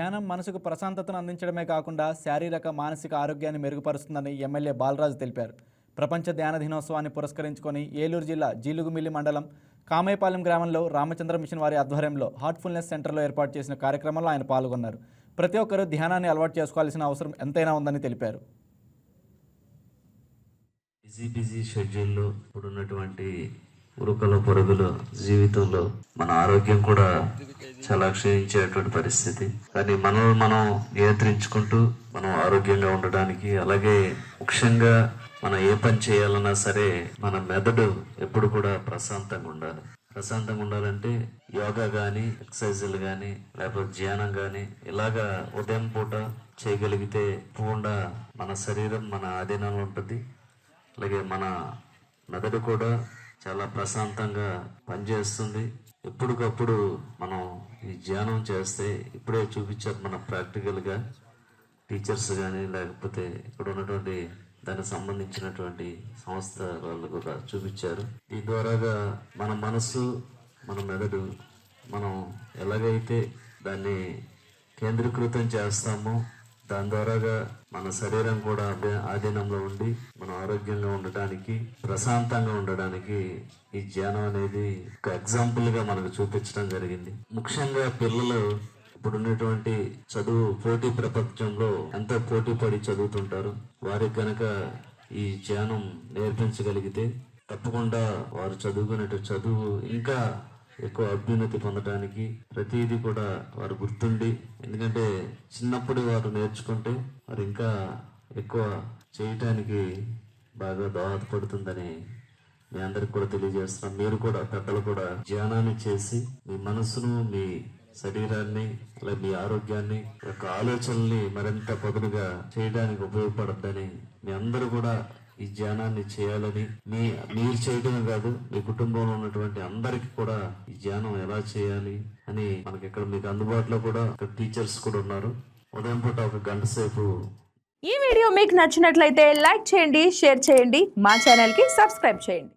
ధ్యానం మనసుకు ప్రశాంతతను అందించడమే కాకుండా శారీరక మానసిక ఆరోగ్యాన్ని మెరుగుపరుస్తుందని ఎమ్మెల్యే బాలరాజు తెలిపారు. ప్రపంచ ధ్యాన దినోత్సవాన్ని పురస్కరించుకొని ఏలూరు జిల్లా జీలుగుమిల్లి మండలం కామేపాలెం గ్రామంలో రామచంద్ర మిషన్ వారి ఆధ్వర్యంలో హార్ట్ఫుల్నెస్ సెంటర్లో ఏర్పాటు చేసిన కార్యక్రమంలో ఆయన పాల్గొన్నారు. ప్రతి ఒక్కరూ ధ్యానాన్ని అలవాటు చేసుకోవాల్సిన అవసరం ఎంతైనా ఉందని తెలిపారు. బిజీ షెడ్యూల్లో ఇప్పుడున్నటువంటి ఉరుకుల పరుగుల జీవితంలో మన ఆరోగ్యం కూడా చాలా క్షీణించేటువంటి పరిస్థితి. కానీ మనల్ని మనం నియంత్రించుకుంటూ మనం ఆరోగ్యంగా ఉండడానికి, అలాగే ముఖ్యంగా మనం ఏ పని చేయాలన్నా సరే మన మెదడు ఎప్పుడు కూడా ప్రశాంతంగా ఉండాలి. ప్రశాంతంగా ఉండాలంటే యోగా కానీ, ఎక్సర్సైజులు కానీ, లేకపోతే ధ్యానం కానీ ఇలాగా ఉదయం పూట చేయగలిగితే తప్పకుండా మన శరీరం మన ఆధీనంలో ఉంటుంది. అలాగే మన మెదడు కూడా చాలా ప్రశాంతంగా పనిచేస్తుంది. ఎప్పటికప్పుడు మనం ఈ ధ్యానం చేస్తే, ఇప్పుడే చూపించారు మన ప్రాక్టికల్గా టీచర్స్ కానీ, లేకపోతే ఇక్కడ ఉన్నటువంటి దానికి సంబంధించినటువంటి సంస్థ వాళ్ళు కూడా చూపించారు. ఈ ద్వారాగా మన మనసు, మన మెదడు మనం ఎలాగైతే దాన్ని కేంద్రీకృతం చేస్తామో దాని ద్వారాగా మన శరీరం కూడా ఆధీనంలో ఉండి మనం ఆరోగ్యంగా ఉండటానికి, ప్రశాంతంగా ఉండడానికి ఈ ధ్యానం అనేది ఒక ఎగ్జాంపుల్ గా మనకు చూపించడం జరిగింది. ముఖ్యంగా పిల్లలు ఇప్పుడు ఉన్నటువంటి చదువు పోటీ ప్రపంచంలో ఎంతో పోటీ పడి చదువుతుంటారు. వారికి కనుక ఈ ధ్యానం నేర్పించగలిగితే తప్పకుండా వారు చదువుకునే చదువు ఇంకా ఎక్కువ అభ్యున్నతి పొందడానికి, ప్రతిదీ కూడా వారు గుర్తుండి, ఎందుకంటే చిన్నప్పుడు వారు నేర్చుకుంటే వారు ఇంకా ఎక్కువ చేయటానికి బాగా దోహదపడుతుందని మీ అందరికి కూడా తెలియజేస్తున్నాం. మీరు కూడా పెద్దలు కూడా ధ్యానాన్ని చేసి మీ మనసును, మీ శరీరాన్ని, అలాగే మీ ఆరోగ్యాన్ని, యొక్క ఆలోచనల్ని మరింత పదునుగా చేయడానికి ఉపయోగపడద్దని మీ అందరూ కూడా ఈ ధ్యానాన్ని చేయాలని, మీరు చేయడమే కాదు మీ కుటుంబంలో ఉన్నటువంటి అందరికి కూడా ఈ ధ్యానం ఎలా చేయాలి అని మనకి ఇక్కడ మీకు అందుబాటులో కూడా టీచర్స్ కూడా ఉన్నారు. ఉదయం పూట ఒక గంట సేపు. ఈ వీడియో మీకు నచ్చినట్లయితే లైక్ చేయండి, షేర్ చేయండి, మా ఛానల్ కి సబ్స్క్రైబ్ చేయండి.